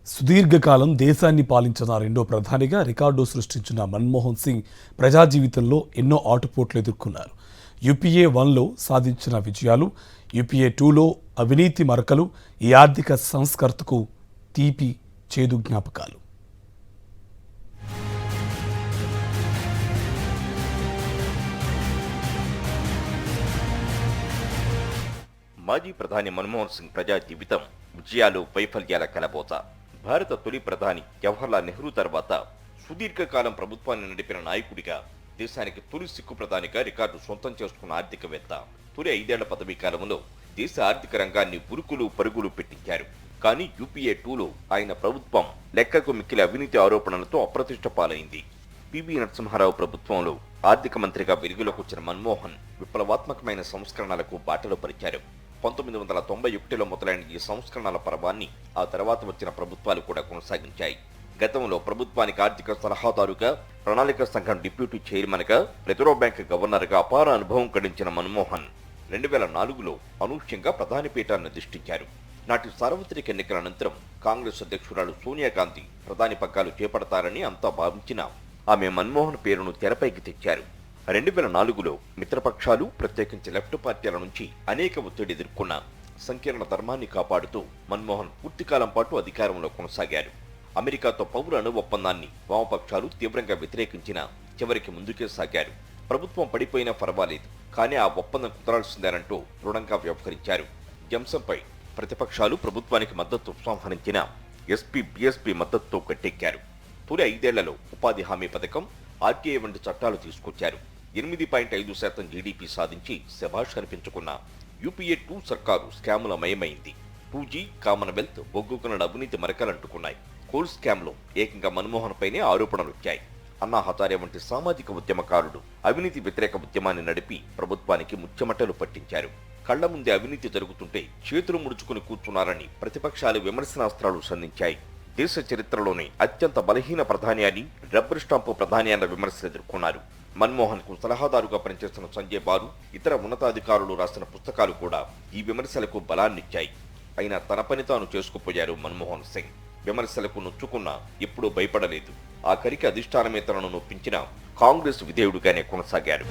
సుదీర్ఘకాలం దేశాన్ని పాలించిన రెండో ప్రధానిగా రికార్డు సృష్టించిన మన్మోహన్ సింగ్ ప్రజా జీవితంలో ఎన్నో ఆటుపోట్లు ఎదుర్కొన్నారు. యూపీఏ 1లో సాధించిన విజయాలు, యూపీఏ 2లో అవినీతి మరకలు ఈ ఆర్థిక సంస్కర్తకు తీపి చేదు జ్ఞాపకాలు. మాజీ ప్రధాని మన్మోహన్ సింగ్ ప్రజా జీవితం విజయాలు, వైఫల్యాల కలబోత. భారత తొలి ప్రధాని జవహర్లాల్ నెహ్రూ తర్వాత సుదీర్ఘకాలం ప్రభుత్వాన్ని నడిపిన నాయకుడిగా, దేశానికి తొలి సిక్కు ప్రధానిగా రికార్డు సొంతం చేసుకున్న ఆర్థికవేత్త. తొలి 5 ఏళ్ల పదవీ కాలంలో దేశ ఆర్థిక రంగాన్ని ఉరుకులు పరుగులు పెట్టించారు. కానీ యూపీఏ 2లో ఆయన ప్రభుత్వం లెక్కకు మిక్కిలి అవినీతి ఆరోపణలతో అప్రతిష్ట పాలైంది. పివి నరసింహారావు ప్రభుత్వంలో ఆర్థిక మంత్రిగా వెలుగులోకి వచ్చిన మన్మోహన్ విప్లవాత్మకమైన సంస్కరణలకు బాటలు పరిచారు. 1991లో మొదలైన ఈ సంస్కరణల పర్వాన్ని ఆ తర్వాత వచ్చిన ప్రభుత్వాలు కూడా కొనసాగించాయి. గతంలో ప్రభుత్వానికి ఆర్థిక సలహాదారుగా, ప్రణాళిక సంఘం డిప్యూటీ చైర్మన్గా, రిజర్వ్ బ్యాంక్ గవర్నర్గా అపార అనుభవం గడించిన మన్మోహన్ 2004లో అనూహ్యంగా ప్రధాని పీఠాన్ని అధిష్ఠించారు. నాటి సార్వత్రిక ఎన్నికల అనంతరం కాంగ్రెస్ అధ్యక్షురాలు సోనియా గాంధీ ప్రధాని పగ్గాలు చేపడతారని అంతా భావించినా ఆమె మన్మోహన్ పేరును తెరపైకి తెచ్చారు. 2004లో మిత్రపక్షాలు, ప్రత్యేకించి లెఫ్ట్ పార్టీల నుంచి అనేక ఒత్తిడి ఎదుర్కొన్న సంకీర్ణ ధర్మాన్ని కాపాడుతూ మన్మోహన్ పూర్తికాలం పాటు అధికారంలో కొనసాగారు. అమెరికాతో పౌర అణు ఒప్పందాన్ని వామపక్షాలు తీవ్రంగా వ్యతిరేకించినా చివరికి ముందుకే సాగారు. ప్రభుత్వం పడిపోయినా పర్వాలేదు, కానీ ఆ ఒప్పందం కుదరాల్సిందేనంటూ దృఢంగా వ్యవహరించారు. ఈ అంశంపై ప్రతిపక్షాలు ప్రభుత్వానికి మద్దతు ఉపసంహరించిన ఎస్పీ, బీఎస్పీ మద్దతుతో గట్టెక్కారు. తొలి 5 ఏళ్లలో ఉపాధి హామీ పథకం, ఆర్టీఐ వంటి చట్టాలు తీసుకొచ్చారు. 8.5% జీడీపీ సాధించి శభాష్ అనిపించుకున్న యూపీఏ 2 సర్కారు స్కాముల మయమైంది. 2G, కామన్వెల్త్, బొగ్గుకున్న అవినీతి మరకలంటుకున్నాయి. కోల్ స్కామ్లో ఏకంగా మన్మోహన్ పైనే ఆరోపణలు వచ్చాయి. అన్నా హజారే వంటి సామాజిక ఉద్యమకారుడు అవినీతి వ్యతిరేక ఉద్యమాన్ని నడిపి ప్రభుత్వానికి ముచ్చెమటలు పట్టించారు. కళ్ల ముందే అవినీతి జరుగుతుంటే చేతులు ముడుచుకుని కూర్చున్నారని ప్రతిపక్షాలు విమర్శనాస్త్రాలు సంధించాయి. దేశ చరిత్రలోనే అత్యంత బలహీన ప్రధాని అని, రబ్బర్ స్టాంపు ప్రధాని అన్న విమర్శలు ఎదుర్కొన్నారు. మన్మోహన్ కు సలహాదారుగా పనిచేస్తున్న సంజయ్ బారు, ఇతర ఉన్నతాధికారులు రాసిన పుస్తకాలు కూడా ఈ విమర్శలకు బలాన్నిచ్చాయి. అయినా తన పని తాను చేసుకుపోయారు మన్మోహన్ సింగ్. విమర్శలకు నొచ్చుకున్నా ఎప్పుడూ భయపడలేదు. ఆఖరికి అధిష్టానమే తనను నొప్పించిన కాంగ్రెస్ విధేయుడిగానే కొనసాగారు.